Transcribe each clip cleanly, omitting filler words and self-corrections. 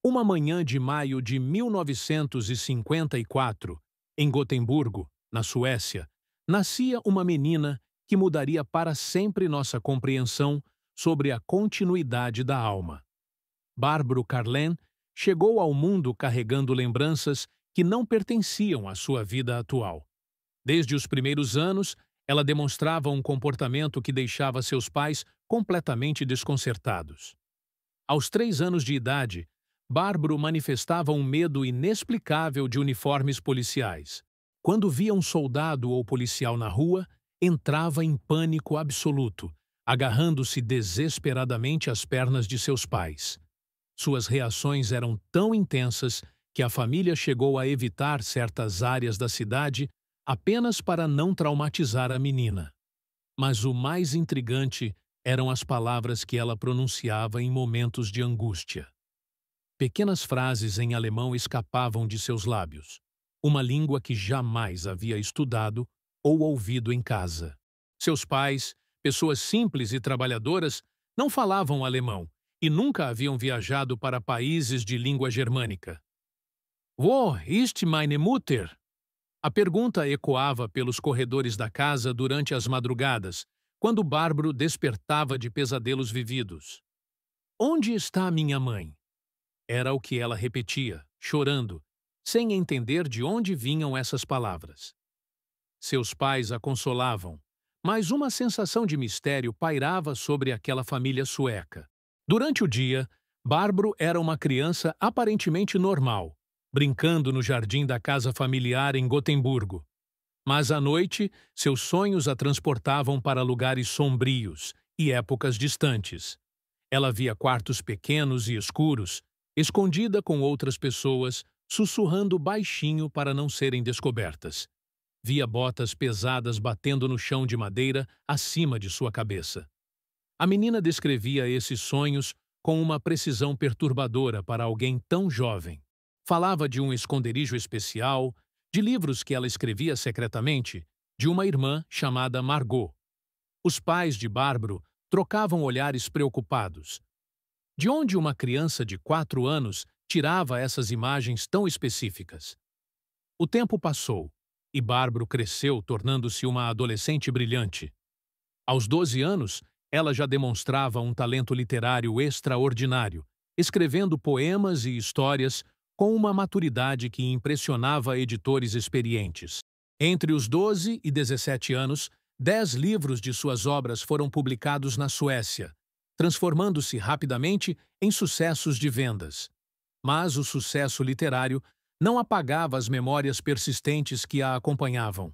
Uma manhã de maio de 1954, em Gotemburgo, na Suécia, nascia uma menina que mudaria para sempre nossa compreensão sobre a continuidade da alma. Barbro Karlen chegou ao mundo carregando lembranças que não pertenciam à sua vida atual. Desde os primeiros anos, ela demonstrava um comportamento que deixava seus pais completamente desconcertados. Aos 3 anos de idade, Barbro manifestava um medo inexplicável de uniformes policiais. Quando via um soldado ou policial na rua, entrava em pânico absoluto, agarrando-se desesperadamente às pernas de seus pais. Suas reações eram tão intensas que a família chegou a evitar certas áreas da cidade apenas para não traumatizar a menina. Mas o mais intrigante eram as palavras que ela pronunciava em momentos de angústia. Pequenas frases em alemão escapavam de seus lábios, uma língua que jamais havia estudado ou ouvido em casa. Seus pais, pessoas simples e trabalhadoras, não falavam alemão e nunca haviam viajado para países de língua germânica. Wo ist meine Mutter? A pergunta ecoava pelos corredores da casa durante as madrugadas, quando Barbro despertava de pesadelos vividos. Onde está minha mãe? Era o que ela repetia, chorando, sem entender de onde vinham essas palavras. Seus pais a consolavam, mas uma sensação de mistério pairava sobre aquela família sueca. Durante o dia, Barbro era uma criança aparentemente normal, brincando no jardim da casa familiar em Gotemburgo. Mas à noite, seus sonhos a transportavam para lugares sombrios e épocas distantes. Ela via quartos pequenos e escuros, escondida com outras pessoas, sussurrando baixinho para não serem descobertas. Via botas pesadas batendo no chão de madeira acima de sua cabeça. A menina descrevia esses sonhos com uma precisão perturbadora para alguém tão jovem. Falava de um esconderijo especial, de livros que ela escrevia secretamente, de uma irmã chamada Margot. Os pais de Barbro trocavam olhares preocupados. De onde uma criança de 4 anos tirava essas imagens tão específicas? O tempo passou, e Barbro cresceu, tornando-se uma adolescente brilhante. Aos 12 anos, ela já demonstrava um talento literário extraordinário, escrevendo poemas e histórias com uma maturidade que impressionava editores experientes. Entre os 12 e 17 anos, 10 livros de suas obras foram publicados na Suécia, transformando-se rapidamente em sucessos de vendas. Mas o sucesso literário não apagava as memórias persistentes que a acompanhavam.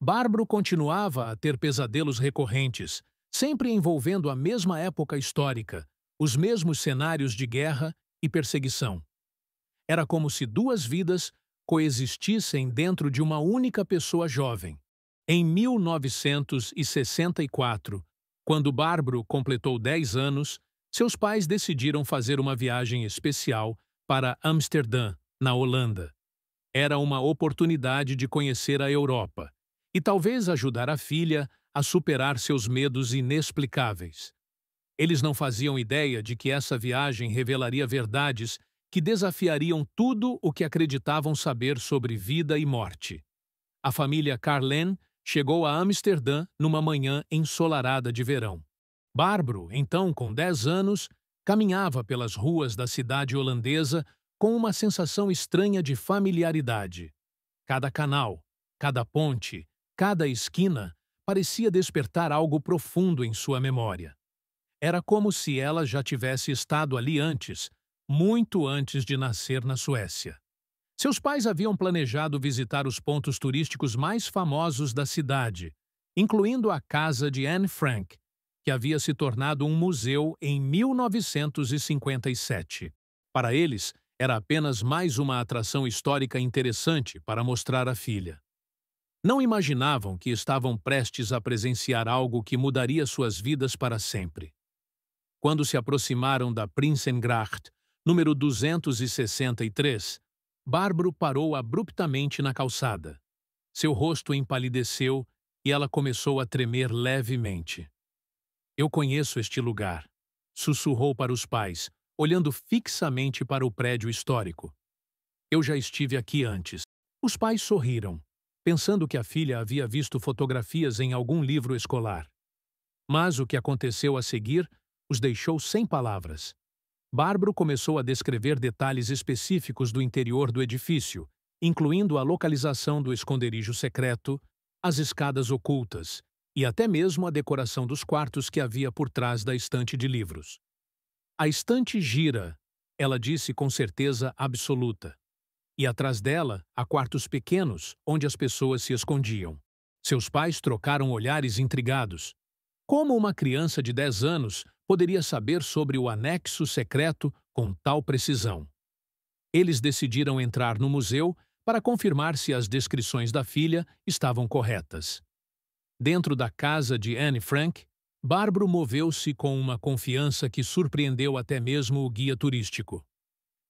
Barbro continuava a ter pesadelos recorrentes, sempre envolvendo a mesma época histórica, os mesmos cenários de guerra e perseguição. Era como se 2 vidas coexistissem dentro de uma única pessoa jovem. Em 1964, quando Barbro completou 10 anos, seus pais decidiram fazer uma viagem especial para Amsterdã, na Holanda. Era uma oportunidade de conhecer a Europa e talvez ajudar a filha a superar seus medos inexplicáveis. Eles não faziam ideia de que essa viagem revelaria verdades que desafiariam tudo o que acreditavam saber sobre vida e morte. A família Karlen chegou a Amsterdã numa manhã ensolarada de verão. Barbro, então com 10 anos, caminhava pelas ruas da cidade holandesa com uma sensação estranha de familiaridade. Cada canal, cada ponte, cada esquina parecia despertar algo profundo em sua memória. Era como se ela já tivesse estado ali antes, muito antes de nascer na Suécia. Seus pais haviam planejado visitar os pontos turísticos mais famosos da cidade, incluindo a casa de Anne Frank, que havia se tornado um museu em 1957. Para eles, era apenas mais uma atração histórica interessante para mostrar à filha. Não imaginavam que estavam prestes a presenciar algo que mudaria suas vidas para sempre. Quando se aproximaram da Prinsengracht, número 263, Barbro parou abruptamente na calçada. Seu rosto empalideceu e ela começou a tremer levemente. Eu conheço este lugar, sussurrou para os pais, olhando fixamente para o prédio histórico. Eu já estive aqui antes. Os pais sorriram, pensando que a filha havia visto fotografias em algum livro escolar. Mas o que aconteceu a seguir os deixou sem palavras. Bárbaro começou a descrever detalhes específicos do interior do edifício, incluindo a localização do esconderijo secreto, as escadas ocultas e até mesmo a decoração dos quartos que havia por trás da estante de livros. A estante gira, ela disse com certeza absoluta. E atrás dela há quartos pequenos onde as pessoas se escondiam. Seus pais trocaram olhares intrigados. Como uma criança de 10 anos poderia saber sobre o anexo secreto com tal precisão? Eles decidiram entrar no museu para confirmar se as descrições da filha estavam corretas. Dentro da casa de Anne Frank, Bárbaro moveu-se com uma confiança que surpreendeu até mesmo o guia turístico.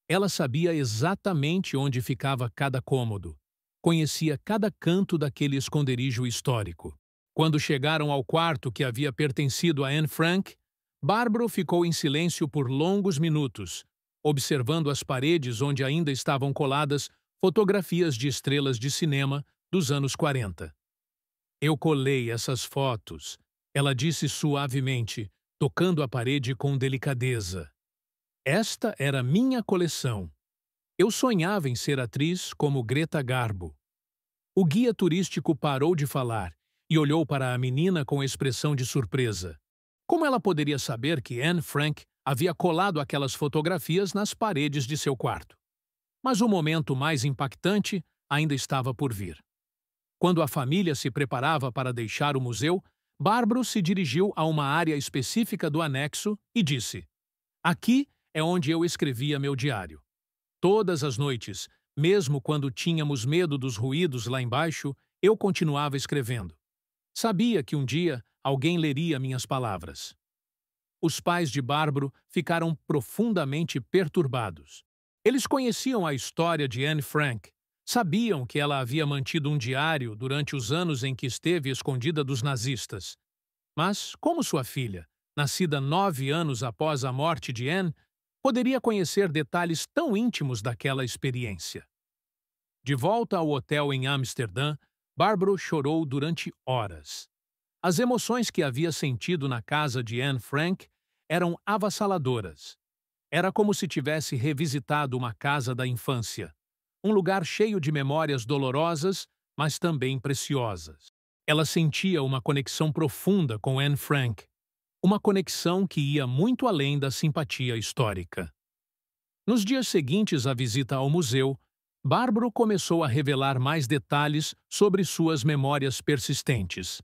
Ela sabia exatamente onde ficava cada cômodo, conhecia cada canto daquele esconderijo histórico. Quando chegaram ao quarto que havia pertencido a Anne Frank, Bárbaro ficou em silêncio por longos minutos, observando as paredes onde ainda estavam coladas fotografias de estrelas de cinema dos anos 40. Eu colei essas fotos, ela disse suavemente, tocando a parede com delicadeza. Esta era minha coleção. Eu sonhava em ser atriz como Greta Garbo. O guia turístico parou de falar e olhou para a menina com expressão de surpresa. Como ela poderia saber que Anne Frank havia colado aquelas fotografias nas paredes de seu quarto? Mas o momento mais impactante ainda estava por vir. Quando a família se preparava para deixar o museu, Bárbaro se dirigiu a uma área específica do anexo e disse: "Aqui é onde eu escrevia meu diário. Todas as noites, mesmo quando tínhamos medo dos ruídos lá embaixo, eu continuava escrevendo. Sabia que um dia alguém leria minhas palavras." Os pais de Bárbaro ficaram profundamente perturbados. Eles conheciam a história de Anne Frank, sabiam que ela havia mantido um diário durante os anos em que esteve escondida dos nazistas. Mas como sua filha, nascida 9 anos após a morte de Anne, poderia conhecer detalhes tão íntimos daquela experiência? De volta ao hotel em Amsterdã, Bárbaro chorou durante horas. As emoções que havia sentido na casa de Anne Frank eram avassaladoras. Era como se tivesse revisitado uma casa da infância, um lugar cheio de memórias dolorosas, mas também preciosas. Ela sentia uma conexão profunda com Anne Frank, uma conexão que ia muito além da simpatia histórica. Nos dias seguintes à visita ao museu, Bárbaro começou a revelar mais detalhes sobre suas memórias persistentes.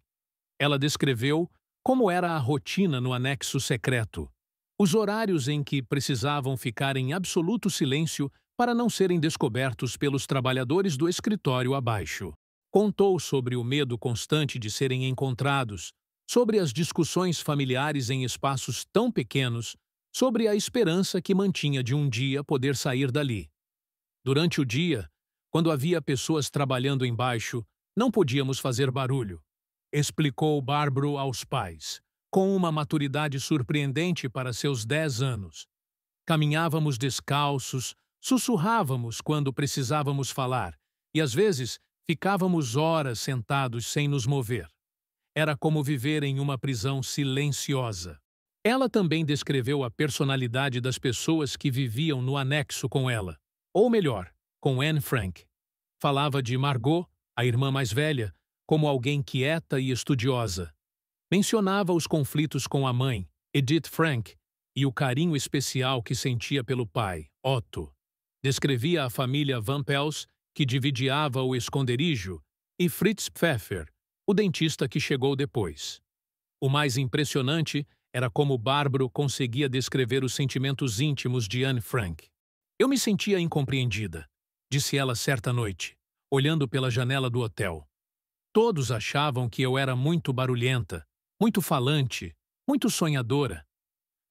Ela descreveu como era a rotina no anexo secreto, os horários em que precisavam ficar em absoluto silêncio para não serem descobertos pelos trabalhadores do escritório abaixo. Contou sobre o medo constante de serem encontrados, sobre as discussões familiares em espaços tão pequenos, sobre a esperança que mantinha de um dia poder sair dali. Durante o dia, quando havia pessoas trabalhando embaixo, não podíamos fazer barulho, explicou Bárbaro aos pais, com uma maturidade surpreendente para seus 10 anos. Caminhávamos descalços, sussurrávamos quando precisávamos falar, e às vezes ficávamos horas sentados sem nos mover. Era como viver em uma prisão silenciosa. Ela também descreveu a personalidade das pessoas que viviam no anexo com ela, ou melhor, com Anne Frank. Falava de Margot, a irmã mais velha, como alguém quieta e estudiosa. Mencionava os conflitos com a mãe, Edith Frank, e o carinho especial que sentia pelo pai, Otto. Descrevia a família Van Pels, que dividiava o esconderijo, e Fritz Pfeffer, o dentista que chegou depois. O mais impressionante era como Bárbaro conseguia descrever os sentimentos íntimos de Anne Frank. "Eu me sentia incompreendida", disse ela certa noite, olhando pela janela do hotel. "Todos achavam que eu era muito barulhenta, muito falante, muito sonhadora.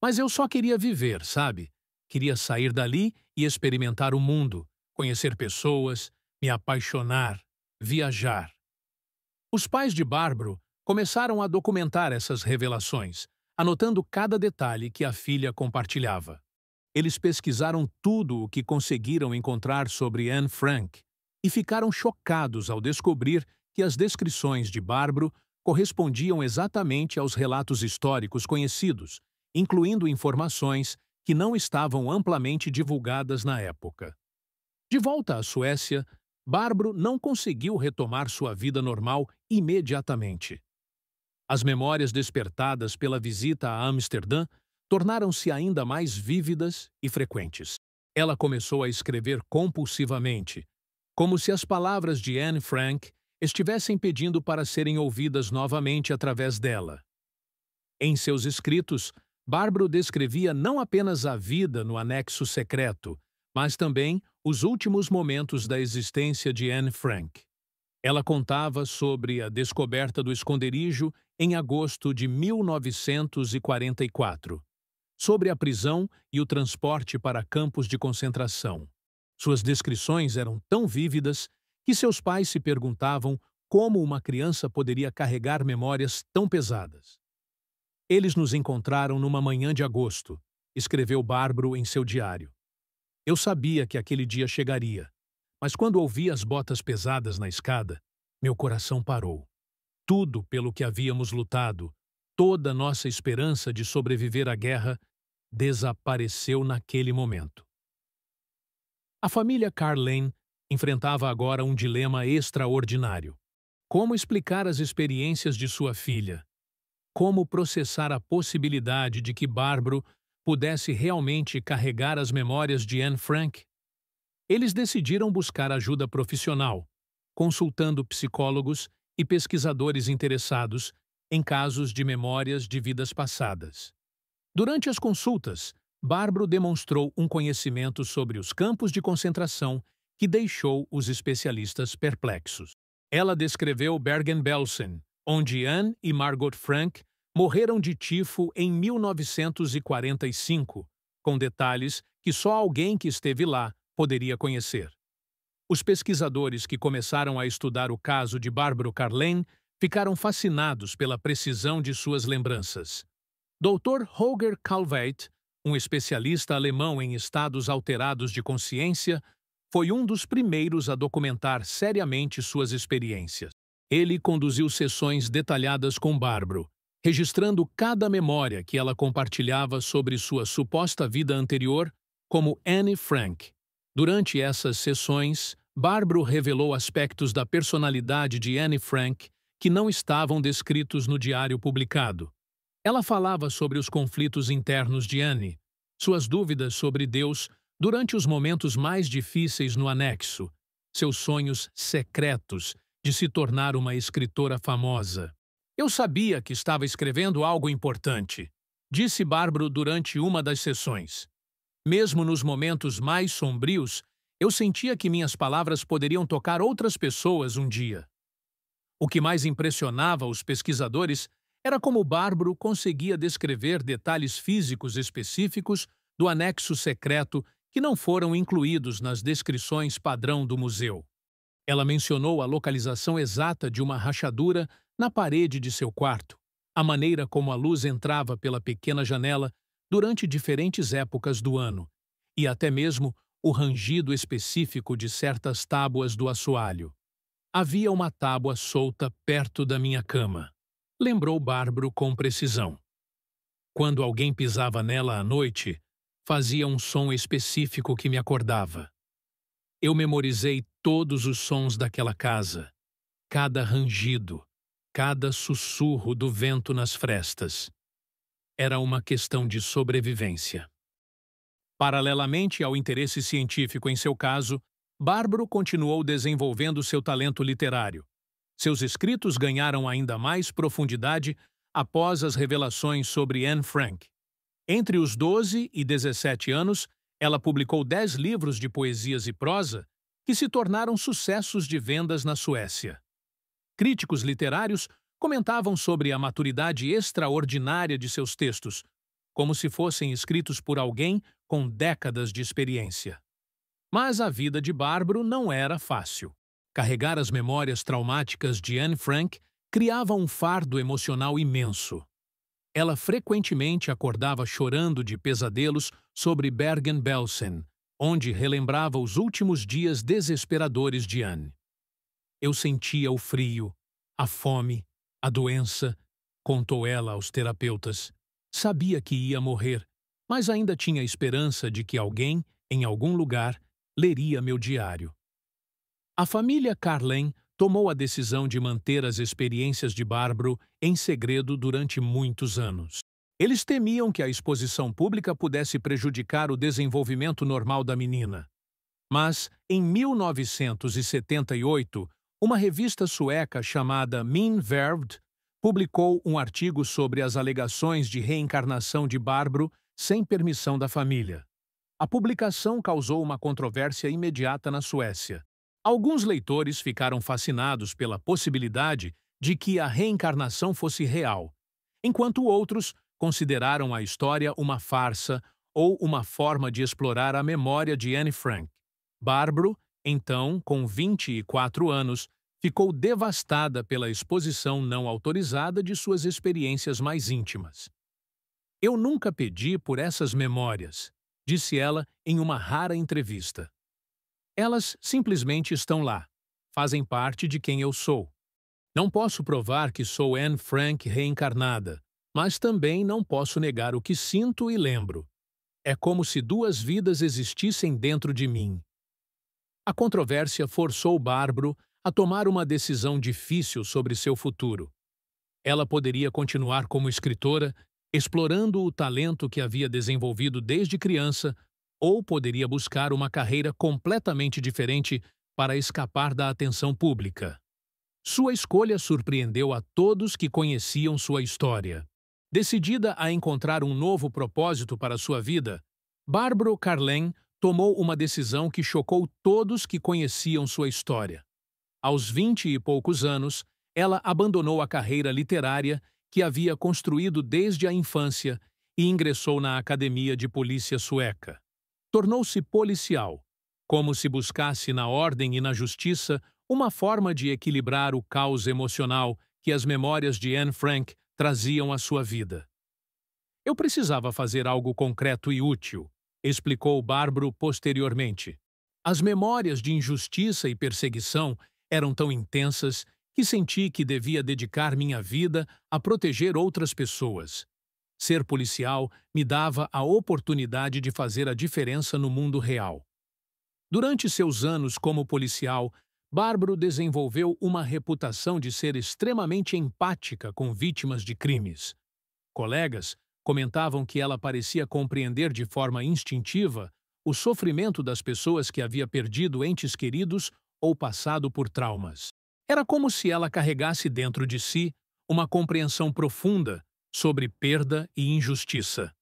Mas eu só queria viver, sabe? Queria sair dali e experimentar o mundo, conhecer pessoas, me apaixonar, viajar." Os pais de Bárbaro começaram a documentar essas revelações, anotando cada detalhe que a filha compartilhava. Eles pesquisaram tudo o que conseguiram encontrar sobre Anne Frank e ficaram chocados ao descobrir que as descrições de Barbro correspondiam exatamente aos relatos históricos conhecidos, incluindo informações que não estavam amplamente divulgadas na época. De volta à Suécia, Barbro não conseguiu retomar sua vida normal imediatamente. As memórias despertadas pela visita a Amsterdã tornaram-se ainda mais vívidas e frequentes. Ela começou a escrever compulsivamente, como se as palavras de Anne Frank estivessem pedindo para serem ouvidas novamente através dela. Em seus escritos, Barbro descrevia não apenas a vida no anexo secreto, mas também os últimos momentos da existência de Anne Frank. Ela contava sobre a descoberta do esconderijo em agosto de 1944, sobre a prisão e o transporte para campos de concentração. Suas descrições eram tão vívidas que seus pais se perguntavam como uma criança poderia carregar memórias tão pesadas. Eles nos encontraram numa manhã de agosto, escreveu Barbro em seu diário. Eu sabia que aquele dia chegaria, mas quando ouvi as botas pesadas na escada, meu coração parou. Tudo pelo que havíamos lutado, toda nossa esperança de sobreviver à guerra, desapareceu naquele momento. A família Carlane enfrentava agora um dilema extraordinário. Como explicar as experiências de sua filha? Como processar a possibilidade de que Barbro pudesse realmente carregar as memórias de Anne Frank? Eles decidiram buscar ajuda profissional, consultando psicólogos e pesquisadores interessados em casos de memórias de vidas passadas. Durante as consultas, Barbro demonstrou um conhecimento sobre os campos de concentração que deixou os especialistas perplexos. Ela descreveu Bergen-Belsen, onde Anne e Margot Frank morreram de tifo em 1945, com detalhes que só alguém que esteve lá poderia conhecer. Os pesquisadores que começaram a estudar o caso de Barbro Carlane ficaram fascinados pela precisão de suas lembranças. Dr. Holger Calveit, um especialista alemão em estados alterados de consciência, foi um dos primeiros a documentar seriamente suas experiências. Ele conduziu sessões detalhadas com Barbro, registrando cada memória que ela compartilhava sobre sua suposta vida anterior como Anne Frank. Durante essas sessões, Barbro revelou aspectos da personalidade de Anne Frank que não estavam descritos no diário publicado. Ela falava sobre os conflitos internos de Anne, suas dúvidas sobre Deus durante os momentos mais difíceis no anexo, seus sonhos secretos de se tornar uma escritora famosa. Eu sabia que estava escrevendo algo importante, disse Barbro durante uma das sessões. Mesmo nos momentos mais sombrios, eu sentia que minhas palavras poderiam tocar outras pessoas um dia. O que mais impressionava os pesquisadores era como Barbro conseguia descrever detalhes físicos específicos do anexo secreto que não foram incluídos nas descrições padrão do museu. Ela mencionou a localização exata de uma rachadura na parede de seu quarto, a maneira como a luz entrava pela pequena janela durante diferentes épocas do ano, e até mesmo o rangido específico de certas tábuas do assoalho. Havia uma tábua solta perto da minha cama, lembrou Barbro com precisão. Quando alguém pisava nela à noite, fazia um som específico que me acordava. Eu memorizei todos os sons daquela casa, cada rangido, cada sussurro do vento nas frestas. Era uma questão de sobrevivência. Paralelamente ao interesse científico em seu caso, Barbro continuou desenvolvendo seu talento literário. Seus escritos ganharam ainda mais profundidade após as revelações sobre Anne Frank. Entre os 12 e 17 anos, ela publicou 10 livros de poesias e prosa que se tornaram sucessos de vendas na Suécia. Críticos literários comentavam sobre a maturidade extraordinária de seus textos, como se fossem escritos por alguém com décadas de experiência. Mas a vida de Barbro não era fácil. Carregar as memórias traumáticas de Anne Frank criava um fardo emocional imenso. Ela frequentemente acordava chorando de pesadelos sobre Bergen-Belsen, onde relembrava os últimos dias desesperadores de Anne. Eu sentia o frio, a fome, a doença, contou ela aos terapeutas. Sabia que ia morrer, mas ainda tinha esperança de que alguém, em algum lugar, leria meu diário. A família Carlen tomou a decisão de manter as experiências de Barbro em segredo durante muitos anos. Eles temiam que a exposição pública pudesse prejudicar o desenvolvimento normal da menina. Mas, em 1978, uma revista sueca chamada Min Värld publicou um artigo sobre as alegações de reencarnação de Barbro sem permissão da família. A publicação causou uma controvérsia imediata na Suécia. Alguns leitores ficaram fascinados pela possibilidade de que a reencarnação fosse real, enquanto outros consideraram a história uma farsa ou uma forma de explorar a memória de Anne Frank. Barbro, então, com 24 anos, ficou devastada pela exposição não autorizada de suas experiências mais íntimas. Eu nunca pedi por essas memórias, disse ela em uma rara entrevista. Elas simplesmente estão lá, fazem parte de quem eu sou. Não posso provar que sou Anne Frank reencarnada, mas também não posso negar o que sinto e lembro. É como se duas vidas existissem dentro de mim. A controvérsia forçou Barbro a tomar uma decisão difícil sobre seu futuro. Ela poderia continuar como escritora, explorando o talento que havia desenvolvido desde criança, ou poderia buscar uma carreira completamente diferente para escapar da atenção pública. Sua escolha surpreendeu a todos que conheciam sua história. Decidida a encontrar um novo propósito para sua vida, Barbro Carlen tomou uma decisão que chocou todos que conheciam sua história. Aos 20 e poucos anos, ela abandonou a carreira literária que havia construído desde a infância e ingressou na Academia de Polícia Sueca. Tornou-se policial, como se buscasse na ordem e na justiça uma forma de equilibrar o caos emocional que as memórias de Anne Frank traziam à sua vida. Eu precisava fazer algo concreto e útil, explicou Barbro posteriormente. As memórias de injustiça e perseguição eram tão intensas que senti que devia dedicar minha vida a proteger outras pessoas. Ser policial me dava a oportunidade de fazer a diferença no mundo real. Durante seus anos como policial, Barbro desenvolveu uma reputação de ser extremamente empática com vítimas de crimes. Colegas comentavam que ela parecia compreender de forma instintiva o sofrimento das pessoas que havia perdido entes queridos ou passado por traumas. Era como se ela carregasse dentro de si uma compreensão profunda sobre perda e injustiça.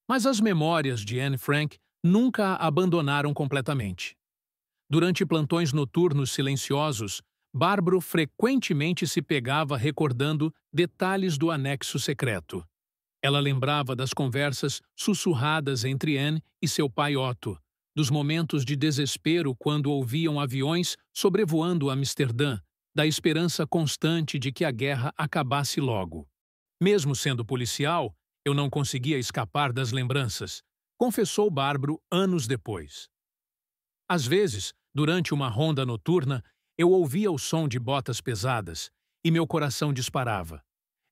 Mas as memórias de Anne Frank nunca a abandonaram completamente. Durante plantões noturnos silenciosos, Barbro frequentemente se pegava recordando detalhes do anexo secreto. Ela lembrava das conversas sussurradas entre Anne e seu pai Otto, dos momentos de desespero quando ouviam aviões sobrevoando Amsterdã, da esperança constante de que a guerra acabasse logo. Mesmo sendo policial, eu não conseguia escapar das lembranças, confessou Barbro anos depois. Às vezes, durante uma ronda noturna, eu ouvia o som de botas pesadas e meu coração disparava.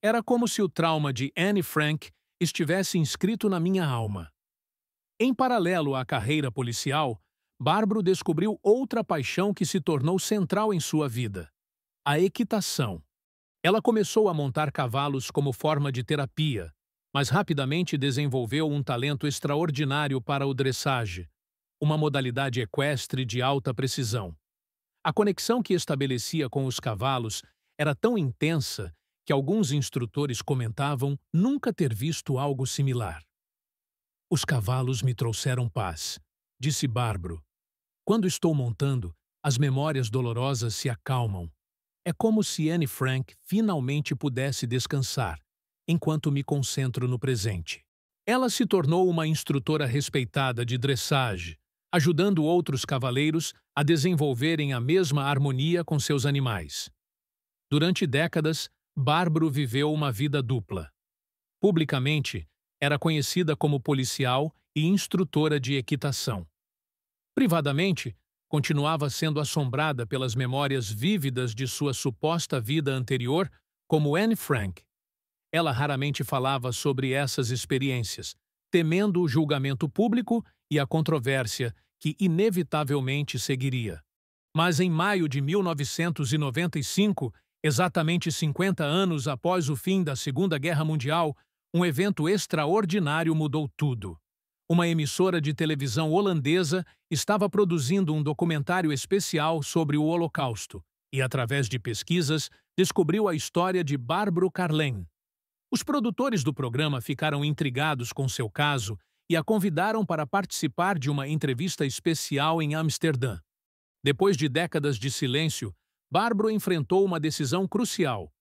Era como se o trauma de Anne Frank estivesse inscrito na minha alma. Em paralelo à carreira policial, Barbro descobriu outra paixão que se tornou central em sua vida: a equitação. Ela começou a montar cavalos como forma de terapia, mas rapidamente desenvolveu um talento extraordinário para o dressage, uma modalidade equestre de alta precisão. A conexão que estabelecia com os cavalos era tão intensa que alguns instrutores comentavam nunca ter visto algo similar. Os cavalos me trouxeram paz, disse Barbro. Quando estou montando, as memórias dolorosas se acalmam. É como se Anne Frank finalmente pudesse descansar, enquanto me concentro no presente. Ela se tornou uma instrutora respeitada de dressage, ajudando outros cavaleiros a desenvolverem a mesma harmonia com seus animais. Durante décadas, Barbro viveu uma vida dupla. Publicamente, era conhecida como policial e instrutora de equitação. Privadamente, continuava sendo assombrada pelas memórias vívidas de sua suposta vida anterior como Anne Frank. Ela raramente falava sobre essas experiências, temendo o julgamento público e a controvérsia que inevitavelmente seguiria. Mas em maio de 1995, exatamente 50 anos após o fim da Segunda Guerra Mundial, um evento extraordinário mudou tudo. Uma emissora de televisão holandesa estava produzindo um documentário especial sobre o Holocausto e, através de pesquisas, descobriu a história de Barbro Carlén. Os produtores do programa ficaram intrigados com seu caso e a convidaram para participar de uma entrevista especial em Amsterdã. Depois de décadas de silêncio, Barbro enfrentou uma decisão crucial.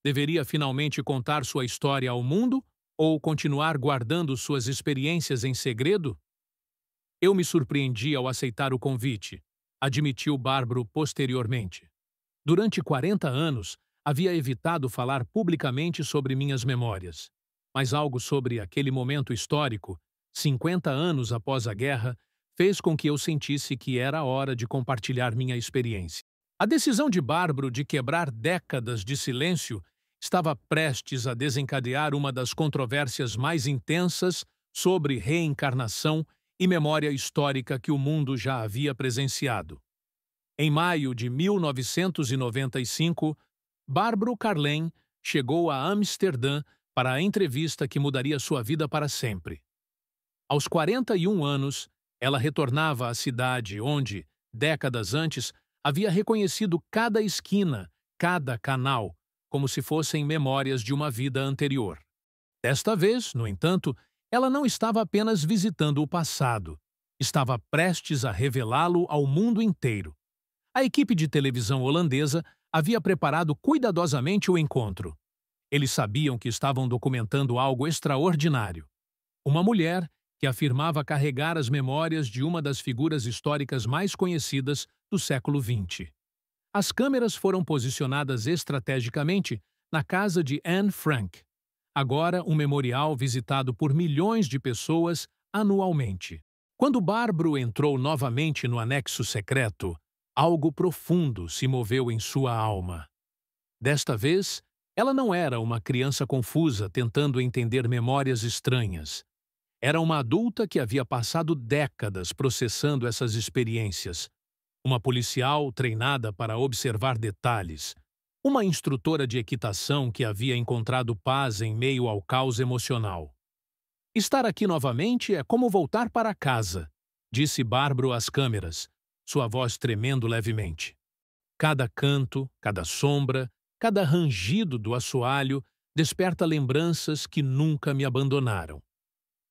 Deveria finalmente contar sua história ao mundo ou continuar guardando suas experiências em segredo? Eu me surpreendi ao aceitar o convite, admitiu Barbro posteriormente. Durante 40 anos, havia evitado falar publicamente sobre minhas memórias. Mas algo sobre aquele momento histórico, 50 anos após a guerra, fez com que eu sentisse que era hora de compartilhar minha experiência. A decisão de Barbro de quebrar décadas de silêncio estava prestes a desencadear uma das controvérsias mais intensas sobre reencarnação e memória histórica que o mundo já havia presenciado. Em maio de 1995, Barbro Carlén chegou a Amsterdã para a entrevista que mudaria sua vida para sempre. Aos 41 anos, ela retornava à cidade onde, décadas antes, havia reconhecido cada esquina, cada canal, como se fossem memórias de uma vida anterior. Desta vez, no entanto, ela não estava apenas visitando o passado, estava prestes a revelá-lo ao mundo inteiro. A equipe de televisão holandesa havia preparado cuidadosamente o encontro. Eles sabiam que estavam documentando algo extraordinário. Uma mulher que afirmava carregar as memórias de uma das figuras históricas mais conhecidas do século XX. As câmeras foram posicionadas estrategicamente na casa de Anne Frank, agora um memorial visitado por milhões de pessoas anualmente. Quando Barbro entrou novamente no anexo secreto, algo profundo se moveu em sua alma. Desta vez, ela não era uma criança confusa tentando entender memórias estranhas. Era uma adulta que havia passado décadas processando essas experiências. Uma policial treinada para observar detalhes. Uma instrutora de equitação que havia encontrado paz em meio ao caos emocional. Estar aqui novamente é como voltar para casa, disse Barbro às câmeras, sua voz tremendo levemente. Cada canto, cada sombra, cada rangido do assoalho desperta lembranças que nunca me abandonaram.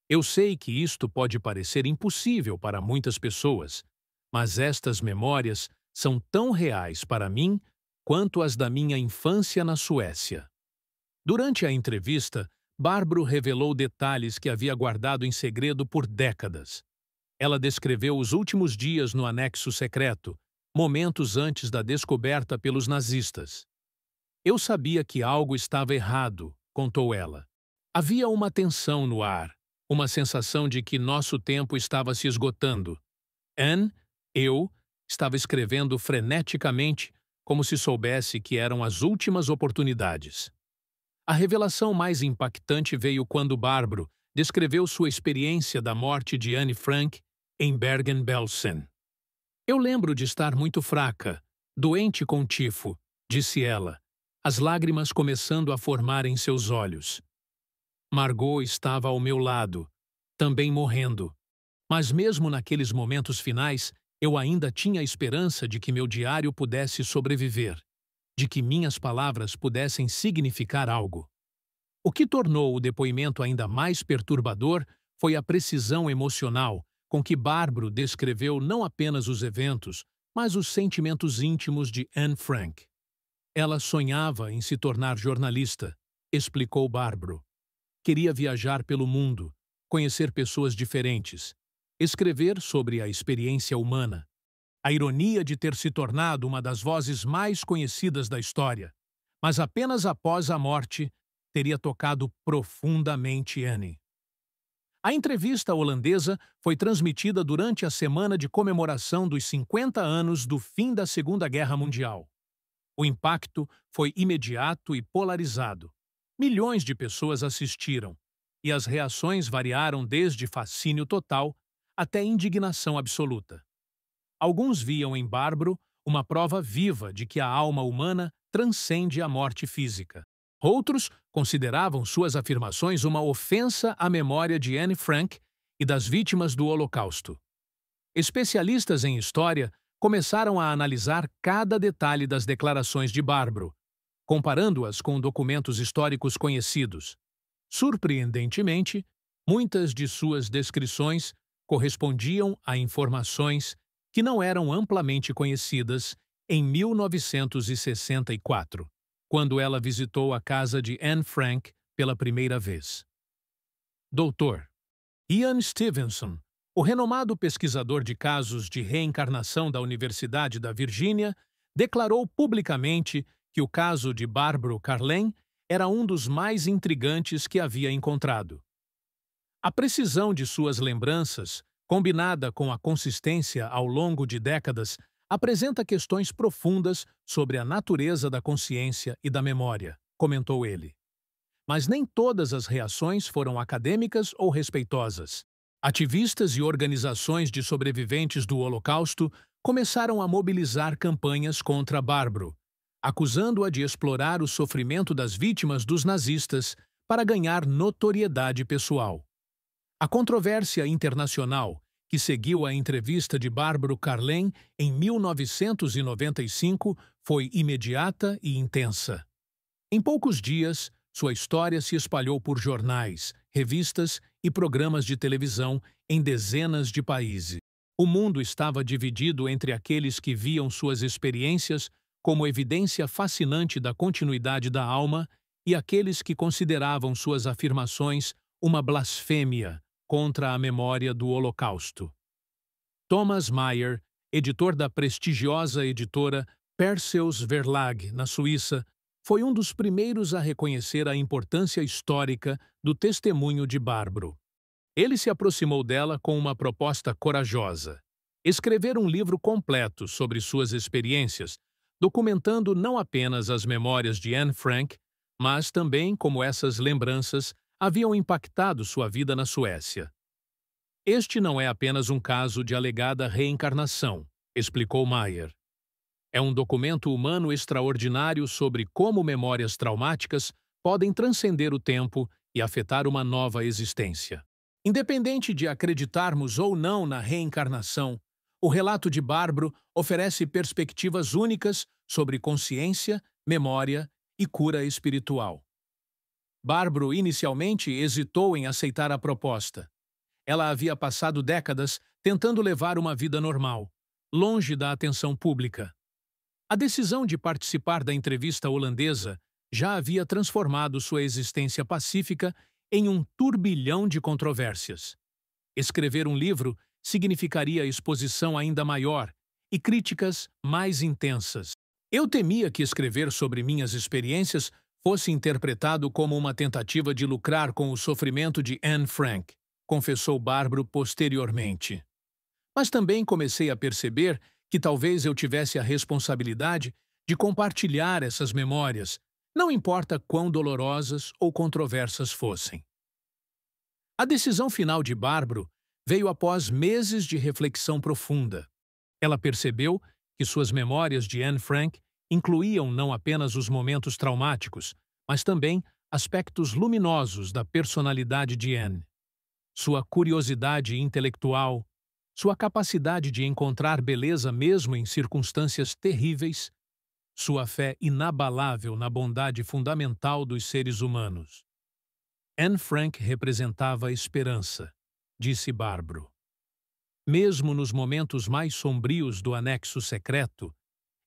Eu sei que isto pode parecer impossível para muitas pessoas, mas estas memórias são tão reais para mim quanto as da minha infância na Suécia. Durante a entrevista, Barbro revelou detalhes que havia guardado em segredo por décadas. Ela descreveu os últimos dias no anexo secreto, momentos antes da descoberta pelos nazistas. Eu sabia que algo estava errado, contou ela. Havia uma tensão no ar, uma sensação de que nosso tempo estava se esgotando. Anne, eu, estava escrevendo freneticamente, como se soubesse que eram as últimas oportunidades. A revelação mais impactante veio quando Barbro descreveu sua experiência da morte de Anne Frank em Bergen-Belsen. Eu lembro de estar muito fraca, doente com tifo, disse ela, as lágrimas começando a formar em seus olhos. Margot estava ao meu lado, também morrendo. Mas mesmo naqueles momentos finais, eu ainda tinha a esperança de que meu diário pudesse sobreviver, de que minhas palavras pudessem significar algo. O que tornou o depoimento ainda mais perturbador foi a precisão emocional com que Barbro descreveu não apenas os eventos, mas os sentimentos íntimos de Anne Frank. Ela sonhava em se tornar jornalista, explicou Barbro. Queria viajar pelo mundo, conhecer pessoas diferentes, escrever sobre a experiência humana. A ironia de ter se tornado uma das vozes mais conhecidas da história. Mas apenas após a morte, teria tocado profundamente Annie. A entrevista holandesa foi transmitida durante a semana de comemoração dos 50 anos do fim da Segunda Guerra Mundial. O impacto foi imediato e polarizado. Milhões de pessoas assistiram, e as reações variaram desde fascínio total até indignação absoluta. Alguns viam em Barbro uma prova viva de que a alma humana transcende a morte física. Outros consideravam suas afirmações uma ofensa à memória de Anne Frank e das vítimas do Holocausto. Especialistas em história começaram a analisar cada detalhe das declarações de Barbro, comparando-as com documentos históricos conhecidos. Surpreendentemente, muitas de suas descrições correspondiam a informações que não eram amplamente conhecidas em 1964, quando ela visitou a casa de Anne Frank pela primeira vez. Dr. Ian Stevenson, o renomado pesquisador de casos de reencarnação da Universidade da Virgínia, declarou publicamente que o caso de Barbro Carlén era um dos mais intrigantes que havia encontrado. A precisão de suas lembranças, combinada com a consistência ao longo de décadas, apresenta questões profundas sobre a natureza da consciência e da memória, comentou ele. Mas nem todas as reações foram acadêmicas ou respeitosas. Ativistas e organizações de sobreviventes do Holocausto começaram a mobilizar campanhas contra Barbro, acusando-a de explorar o sofrimento das vítimas dos nazistas para ganhar notoriedade pessoal. A controvérsia internacional, que seguiu a entrevista de Barbro Carlén em 1995, foi imediata e intensa. Em poucos dias, sua história se espalhou por jornais, revistas e programas de televisão em dezenas de países. O mundo estava dividido entre aqueles que viam suas experiências como evidência fascinante da continuidade da alma e aqueles que consideravam suas afirmações uma blasfêmia contra a memória do Holocausto. Thomas Mayer, editor da prestigiosa editora Perseus Verlag, na Suíça, foi um dos primeiros a reconhecer a importância histórica do testemunho de Barbro. Ele se aproximou dela com uma proposta corajosa: escrever um livro completo sobre suas experiências, documentando não apenas as memórias de Anne Frank, mas também como essas lembranças haviam impactado sua vida na Suécia. Este não é apenas um caso de alegada reencarnação, explicou Mayer. É um documento humano extraordinário sobre como memórias traumáticas podem transcender o tempo e afetar uma nova existência. Independente de acreditarmos ou não na reencarnação, o relato de Barbro oferece perspectivas únicas sobre consciência, memória e cura espiritual. Barbro inicialmente hesitou em aceitar a proposta. Ela havia passado décadas tentando levar uma vida normal, longe da atenção pública. A decisão de participar da entrevista holandesa já havia transformado sua existência pacífica em um turbilhão de controvérsias. Escrever um livro significaria exposição ainda maior e críticas mais intensas. Eu temia que escrever sobre minhas experiências fosse interpretado como uma tentativa de lucrar com o sofrimento de Anne Frank, confessou Barbro posteriormente. Mas também comecei a perceber que talvez eu tivesse a responsabilidade de compartilhar essas memórias, não importa quão dolorosas ou controversas fossem. A decisão final de Barbro veio após meses de reflexão profunda. Ela percebeu que suas memórias de Anne Frank incluíam não apenas os momentos traumáticos, mas também aspectos luminosos da personalidade de Anne. Sua curiosidade intelectual, sua capacidade de encontrar beleza mesmo em circunstâncias terríveis, sua fé inabalável na bondade fundamental dos seres humanos. Anne Frank representava a esperança, disse Barbro. Mesmo nos momentos mais sombrios do anexo secreto,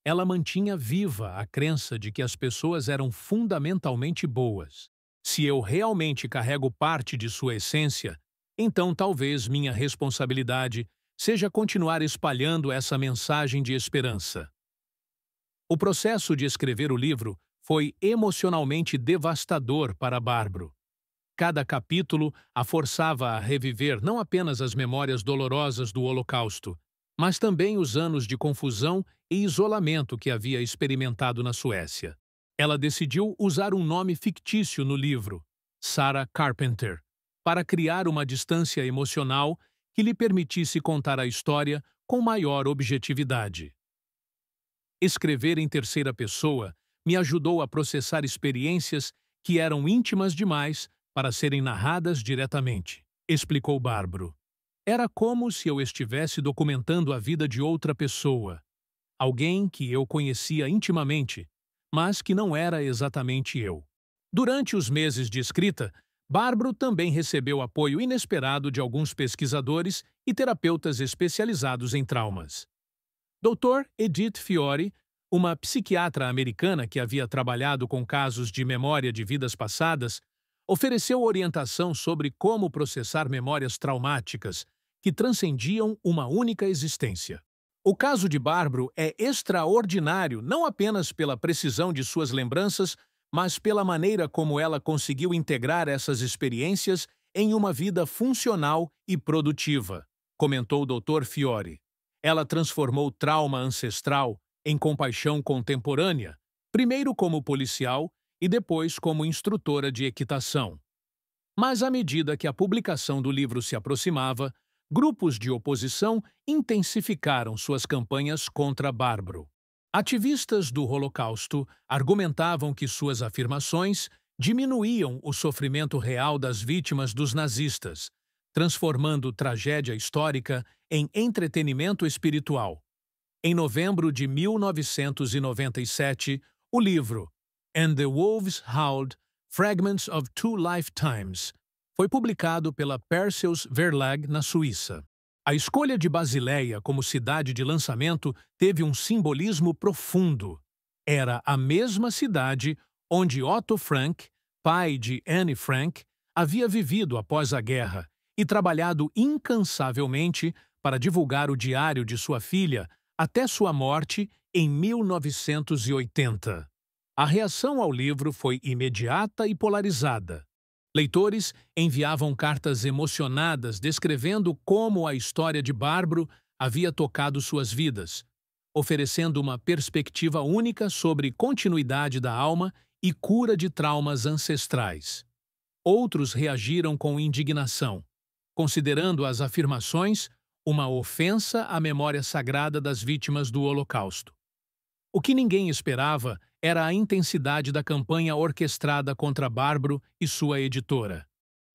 ela mantinha viva a crença de que as pessoas eram fundamentalmente boas. Se eu realmente carrego parte de sua essência, então talvez minha responsabilidade seja continuar espalhando essa mensagem de esperança. O processo de escrever o livro foi emocionalmente devastador para Barbro. Cada capítulo a forçava a reviver não apenas as memórias dolorosas do Holocausto, mas também os anos de confusão e isolamento que havia experimentado na Suécia. Ela decidiu usar um nome fictício no livro, Sarah Carpenter, para criar uma distância emocional que lhe permitisse contar a história com maior objetividade. Escrever em terceira pessoa me ajudou a processar experiências que eram íntimas demais para serem narradas diretamente, explicou Barbro. Era como se eu estivesse documentando a vida de outra pessoa, alguém que eu conhecia intimamente, mas que não era exatamente eu. Durante os meses de escrita, Barbro também recebeu apoio inesperado de alguns pesquisadores e terapeutas especializados em traumas. Dr. Edith Fiore, uma psiquiatra americana que havia trabalhado com casos de memória de vidas passadas, ofereceu orientação sobre como processar memórias traumáticas que transcendiam uma única existência. O caso de Barbro é extraordinário não apenas pela precisão de suas lembranças, mas pela maneira como ela conseguiu integrar essas experiências em uma vida funcional e produtiva, comentou o Dr. Fiore. Ela transformou trauma ancestral em compaixão contemporânea, primeiro como policial e depois como instrutora de equitação. Mas à medida que a publicação do livro se aproximava, grupos de oposição intensificaram suas campanhas contra Barbro. Ativistas do Holocausto argumentavam que suas afirmações diminuíam o sofrimento real das vítimas dos nazistas, transformando tragédia histórica em entretenimento espiritual. Em novembro de 1997, o livro And the Wolves Howled: Fragments of Two Lifetimes foi publicado pela Perseus Verlag na Suíça. A escolha de Basileia como cidade de lançamento teve um simbolismo profundo. Era a mesma cidade onde Otto Frank, pai de Anne Frank, havia vivido após a guerra e trabalhado incansavelmente para divulgar o diário de sua filha até sua morte em 1980. A reação ao livro foi imediata e polarizada. Leitores enviavam cartas emocionadas descrevendo como a história de Barbro havia tocado suas vidas, oferecendo uma perspectiva única sobre continuidade da alma e cura de traumas ancestrais. Outros reagiram com indignação, considerando as afirmações uma ofensa à memória sagrada das vítimas do Holocausto. O que ninguém esperava era a intensidade da campanha orquestrada contra Barbro e sua editora.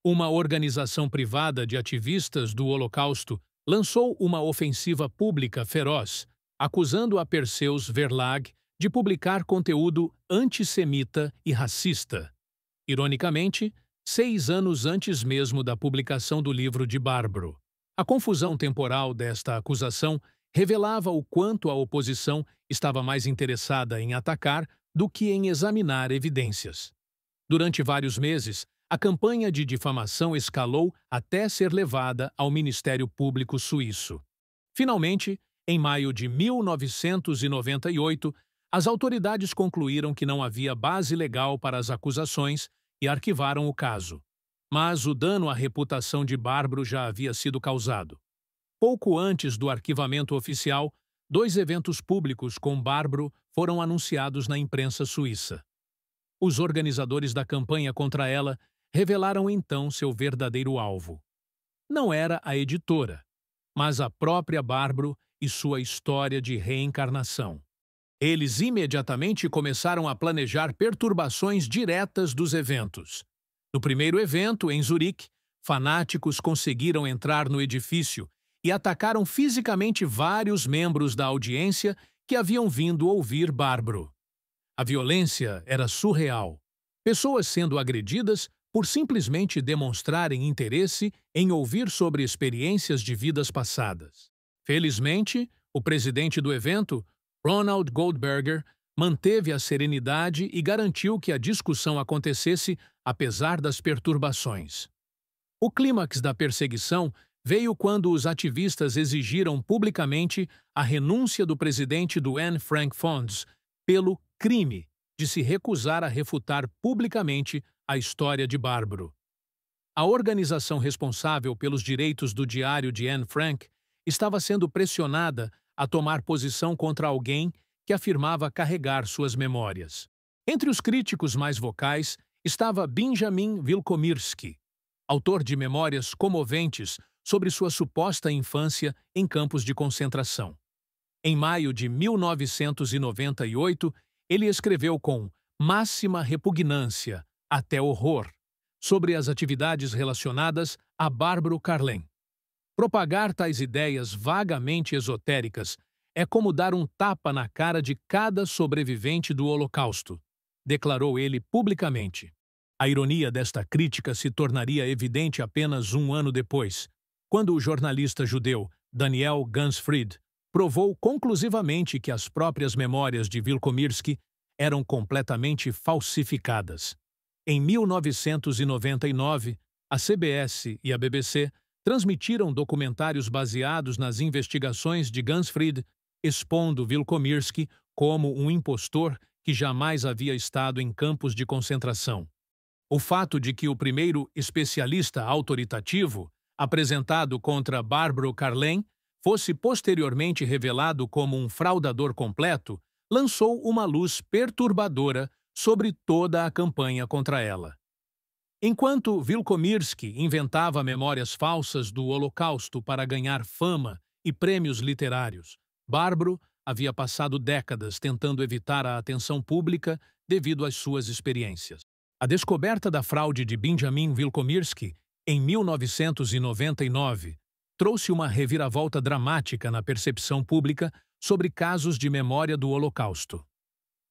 Uma organização privada de ativistas do Holocausto lançou uma ofensiva pública feroz, acusando a Perseus Verlag de publicar conteúdo antissemita e racista. Ironicamente, 6 anos antes mesmo da publicação do livro de Barbro. A confusão temporal desta acusação revelava o quanto a oposição estava mais interessada em atacar do que em examinar evidências. Durante vários meses, a campanha de difamação escalou até ser levada ao Ministério Público Suíço. Finalmente, em maio de 1998, as autoridades concluíram que não havia base legal para as acusações e arquivaram o caso. Mas o dano à reputação de Barbro já havia sido causado. Pouco antes do arquivamento oficial, 2 eventos públicos com Barbro foram anunciados na imprensa suíça. Os organizadores da campanha contra ela revelaram então seu verdadeiro alvo. Não era a editora, mas a própria Barbro e sua história de reencarnação. Eles imediatamente começaram a planejar perturbações diretas dos eventos. No primeiro evento, em Zurique, fanáticos conseguiram entrar no edifício e atacaram fisicamente vários membros da audiência que haviam vindo ouvir Barbro. A violência era surreal. Pessoas sendo agredidas por simplesmente demonstrarem interesse em ouvir sobre experiências de vidas passadas. Felizmente, o presidente do evento, Ronald Goldberger, manteve a serenidade e garantiu que a discussão acontecesse apesar das perturbações. O clímax da perseguição veio quando os ativistas exigiram publicamente a renúncia do presidente do Anne Frank Funds pelo crime de se recusar a refutar publicamente a história de Barbro. A organização responsável pelos direitos do diário de Anne Frank estava sendo pressionada a tomar posição contra alguém que afirmava carregar suas memórias. Entre os críticos mais vocais estava Benjamin Wilkomirski, autor de memórias comoventes sobre sua suposta infância em campos de concentração. Em maio de 1998, ele escreveu com máxima repugnância, até horror, sobre as atividades relacionadas a Barbro Carlen. Propagar tais ideias vagamente esotéricas é como dar um tapa na cara de cada sobrevivente do Holocausto, declarou ele publicamente. A ironia desta crítica se tornaria evidente apenas um ano depois, quando o jornalista judeu Daniel Gansfried provou conclusivamente que as próprias memórias de Wilkomirski eram completamente falsificadas. Em 1999, a CBS e a BBC transmitiram documentários baseados nas investigações de Gansfried, expondo Wilkomirski como um impostor que jamais havia estado em campos de concentração. O fato de que o primeiro especialista autoritativo, apresentado contra Barbro Carlen, fosse posteriormente revelado como um fraudador completo, lançou uma luz perturbadora sobre toda a campanha contra ela. Enquanto Wilkomirski inventava memórias falsas do Holocausto para ganhar fama e prêmios literários, Barbro havia passado décadas tentando evitar a atenção pública devido às suas experiências. A descoberta da fraude de Benjamin Wilkomirski, em 1999, trouxe uma reviravolta dramática na percepção pública sobre casos de memória do Holocausto.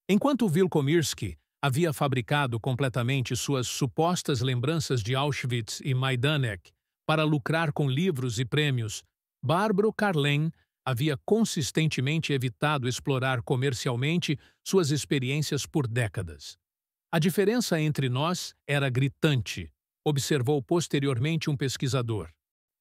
Enquanto Wilkomirski havia fabricado completamente suas supostas lembranças de Auschwitz e Majdanek para lucrar com livros e prêmios, Barbro Carlen havia consistentemente evitado explorar comercialmente suas experiências por décadas. A diferença entre nós era gritante, observou posteriormente um pesquisador.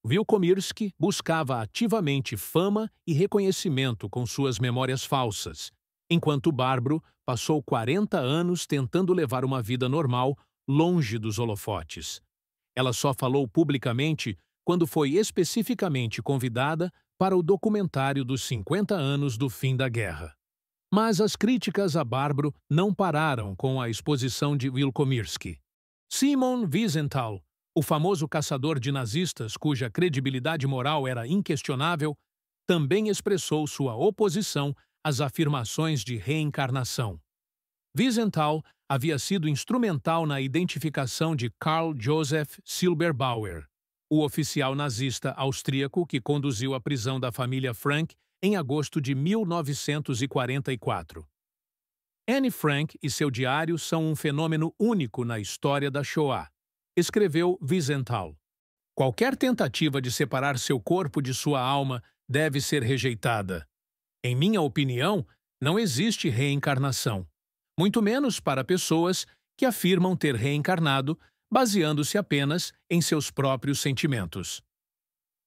Wilkomirski buscava ativamente fama e reconhecimento com suas memórias falsas, enquanto Barbro passou 40 anos tentando levar uma vida normal, longe dos holofotes. Ela só falou publicamente quando foi especificamente convidada para o documentário dos 50 anos do fim da guerra. Mas as críticas a Barbro não pararam com a exposição de Wilkomirski. Simon Wiesenthal, o famoso caçador de nazistas cuja credibilidade moral era inquestionável, também expressou sua oposição às afirmações de reencarnação. Wiesenthal havia sido instrumental na identificação de Karl Joseph Silberbauer, o oficial nazista austríaco que conduziu a prisão da família Frank em agosto de 1944. Anne Frank e seu diário são um fenômeno único na história da Shoah, escreveu Wiesenthal. Qualquer tentativa de separar seu corpo de sua alma deve ser rejeitada. Em minha opinião, não existe reencarnação, muito menos para pessoas que afirmam ter reencarnado baseando-se apenas em seus próprios sentimentos.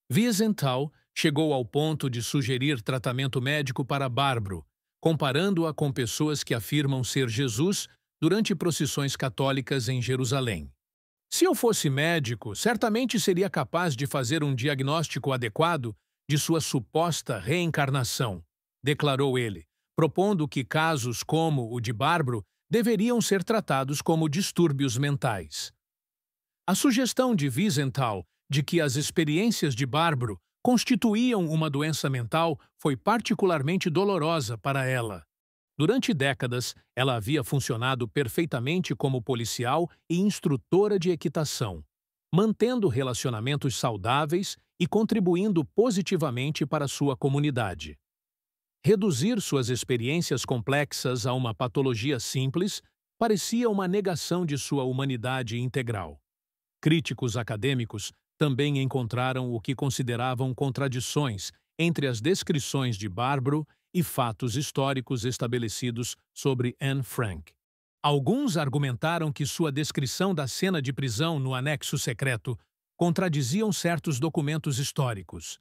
Wiesenthal chegou ao ponto de sugerir tratamento médico para Barbro, comparando-a com pessoas que afirmam ser Jesus durante procissões católicas em Jerusalém. Se eu fosse médico, certamente seria capaz de fazer um diagnóstico adequado de sua suposta reencarnação, declarou ele, propondo que casos como o de Barbro deveriam ser tratados como distúrbios mentais. A sugestão de Wiesenthal de que as experiências de Barbro constituíam uma doença mental foi particularmente dolorosa para ela. Durante décadas, ela havia funcionado perfeitamente como policial e instrutora de equitação, mantendo relacionamentos saudáveis e contribuindo positivamente para sua comunidade. Reduzir suas experiências complexas a uma patologia simples parecia uma negação de sua humanidade integral. Críticos acadêmicos também encontraram o que consideravam contradições entre as descrições de Barbro e fatos históricos estabelecidos sobre Anne Frank. Alguns argumentaram que sua descrição da cena de prisão no anexo secreto contradiziam certos documentos históricos.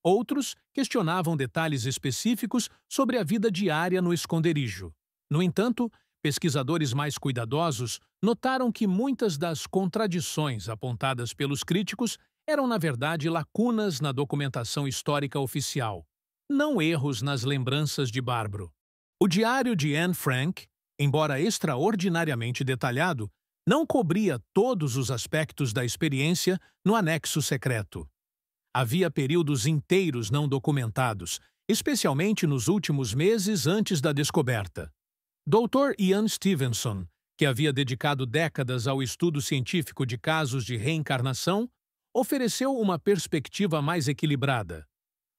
Outros questionavam detalhes específicos sobre a vida diária no esconderijo. No entanto, Pesquisadores mais cuidadosos notaram que muitas das contradições apontadas pelos críticos eram, na verdade, lacunas na documentação histórica oficial, não erros nas lembranças de Barbro. O diário de Anne Frank, embora extraordinariamente detalhado, não cobria todos os aspectos da experiência no anexo secreto. Havia períodos inteiros não documentados, especialmente nos últimos meses antes da descoberta. Dr. Ian Stevenson, que havia dedicado décadas ao estudo científico de casos de reencarnação, ofereceu uma perspectiva mais equilibrada.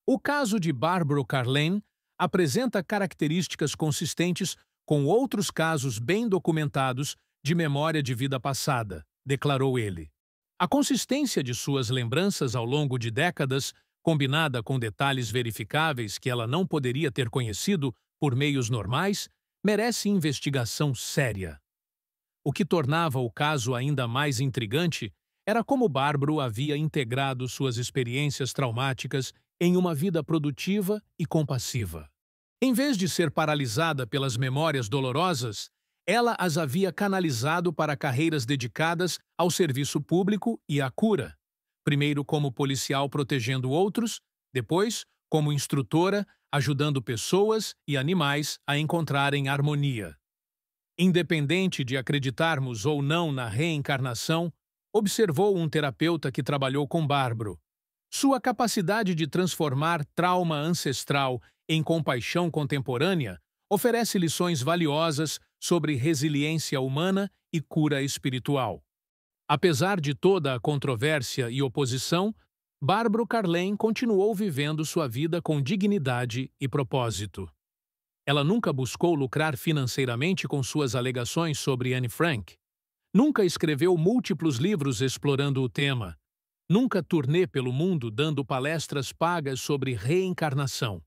O caso de Barbro Carlene apresenta características consistentes com outros casos bem documentados de memória de vida passada, declarou ele. A consistência de suas lembranças ao longo de décadas, combinada com detalhes verificáveis que ela não poderia ter conhecido por meios normais, merece investigação séria. O que tornava o caso ainda mais intrigante era como Barbro havia integrado suas experiências traumáticas em uma vida produtiva e compassiva. Em vez de ser paralisada pelas memórias dolorosas, ela as havia canalizado para carreiras dedicadas ao serviço público e à cura, primeiro como policial protegendo outros, depois como instrutora ajudando pessoas e animais a encontrarem harmonia. Independente de acreditarmos ou não na reencarnação, observou um terapeuta que trabalhou com Barbro. Sua capacidade de transformar trauma ancestral em compaixão contemporânea oferece lições valiosas sobre resiliência humana e cura espiritual. Apesar de toda a controvérsia e oposição, Barbro Carlene continuou vivendo sua vida com dignidade e propósito. Ela nunca buscou lucrar financeiramente com suas alegações sobre Anne Frank. Nunca escreveu múltiplos livros explorando o tema. Nunca turnê pelo mundo dando palestras pagas sobre reencarnação.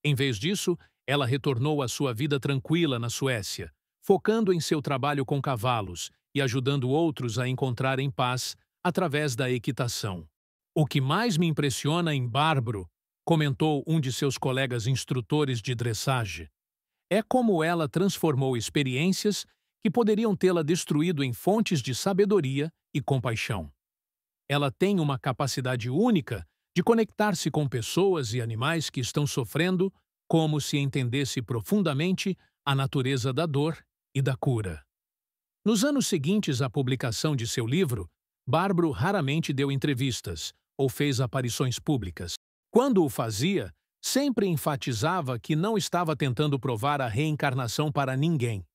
Em vez disso, ela retornou à sua vida tranquila na Suécia, focando em seu trabalho com cavalos e ajudando outros a encontrarem paz através da equitação. O que mais me impressiona em Barbro, comentou um de seus colegas instrutores de dressage, é como ela transformou experiências que poderiam tê-la destruído em fontes de sabedoria e compaixão. Ela tem uma capacidade única de conectar-se com pessoas e animais que estão sofrendo, como se entendesse profundamente a natureza da dor e da cura. Nos anos seguintes à publicação de seu livro, Barbro raramente deu entrevistas ou fez aparições públicas. Quando o fazia, sempre enfatizava que não estava tentando provar a reencarnação para ninguém.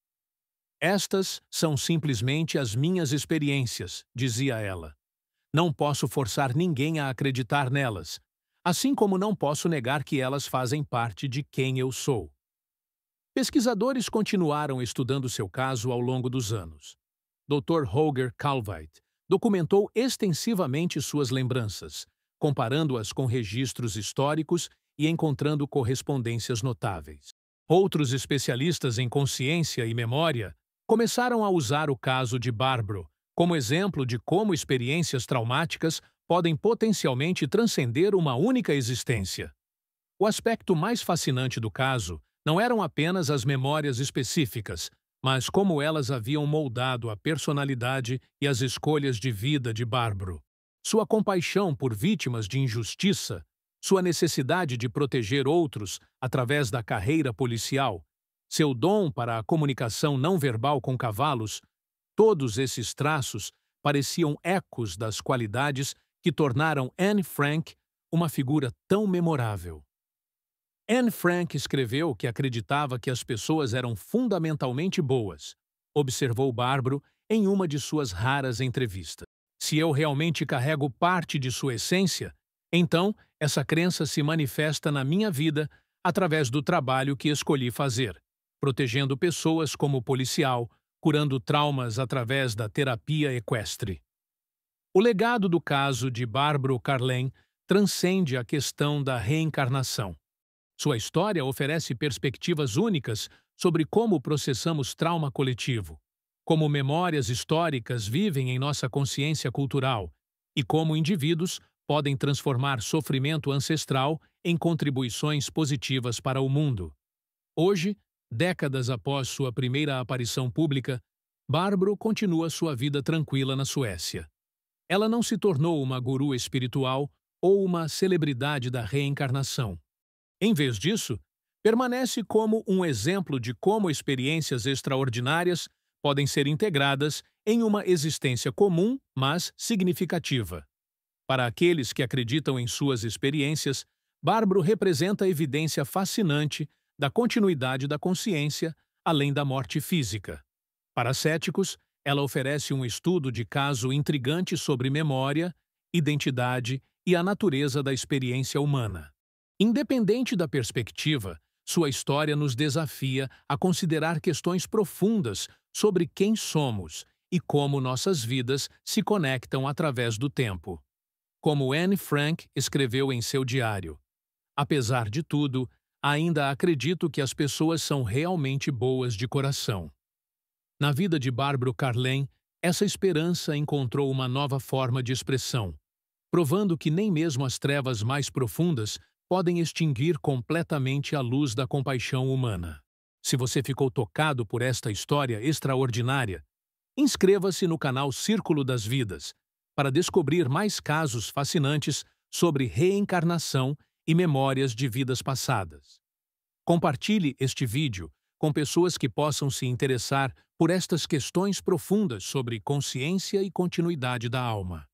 Estas são simplesmente as minhas experiências, dizia ela. Não posso forçar ninguém a acreditar nelas, assim como não posso negar que elas fazem parte de quem eu sou. Pesquisadores continuaram estudando seu caso ao longo dos anos. Dr. Holger Calveit documentou extensivamente suas lembranças, comparando-as com registros históricos e encontrando correspondências notáveis. Outros especialistas em consciência e memória começaram a usar o caso de Barbro como exemplo de como experiências traumáticas podem potencialmente transcender uma única existência. O aspecto mais fascinante do caso não eram apenas as memórias específicas, mas como elas haviam moldado a personalidade e as escolhas de vida de Barbro. Sua compaixão por vítimas de injustiça, sua necessidade de proteger outros através da carreira policial, seu dom para a comunicação não verbal com cavalos, todos esses traços pareciam ecos das qualidades que tornaram Anne Frank uma figura tão memorável. Anne Frank escreveu que acreditava que as pessoas eram fundamentalmente boas, observou Barbro em uma de suas raras entrevistas. Se eu realmente carrego parte de sua essência, então essa crença se manifesta na minha vida através do trabalho que escolhi fazer, protegendo pessoas como policial, curando traumas através da terapia equestre. O legado do caso de Barbro Carlene transcende a questão da reencarnação. Sua história oferece perspectivas únicas sobre como processamos trauma coletivo, como memórias históricas vivem em nossa consciência cultural e como indivíduos podem transformar sofrimento ancestral em contribuições positivas para o mundo. Hoje, Décadas após sua primeira aparição pública, Barbro continua sua vida tranquila na Suécia. Ela não se tornou uma guru espiritual ou uma celebridade da reencarnação. Em vez disso, permanece como um exemplo de como experiências extraordinárias podem ser integradas em uma existência comum, mas significativa. Para aqueles que acreditam em suas experiências, Barbro representa a evidência fascinante da continuidade da consciência, além da morte física. Para céticos, ela oferece um estudo de caso intrigante sobre memória, identidade e a natureza da experiência humana. Independente da perspectiva, sua história nos desafia a considerar questões profundas sobre quem somos e como nossas vidas se conectam através do tempo. Como Anne Frank escreveu em seu diário, apesar de tudo, ainda acredito que as pessoas são realmente boas de coração. Na vida de Barbro Karlen, essa esperança encontrou uma nova forma de expressão, provando que nem mesmo as trevas mais profundas podem extinguir completamente a luz da compaixão humana. Se você ficou tocado por esta história extraordinária, inscreva-se no canal Círculo das Vidas para descobrir mais casos fascinantes sobre reencarnação e memórias de vidas passadas. Compartilhe este vídeo com pessoas que possam se interessar por estas questões profundas sobre consciência e continuidade da alma.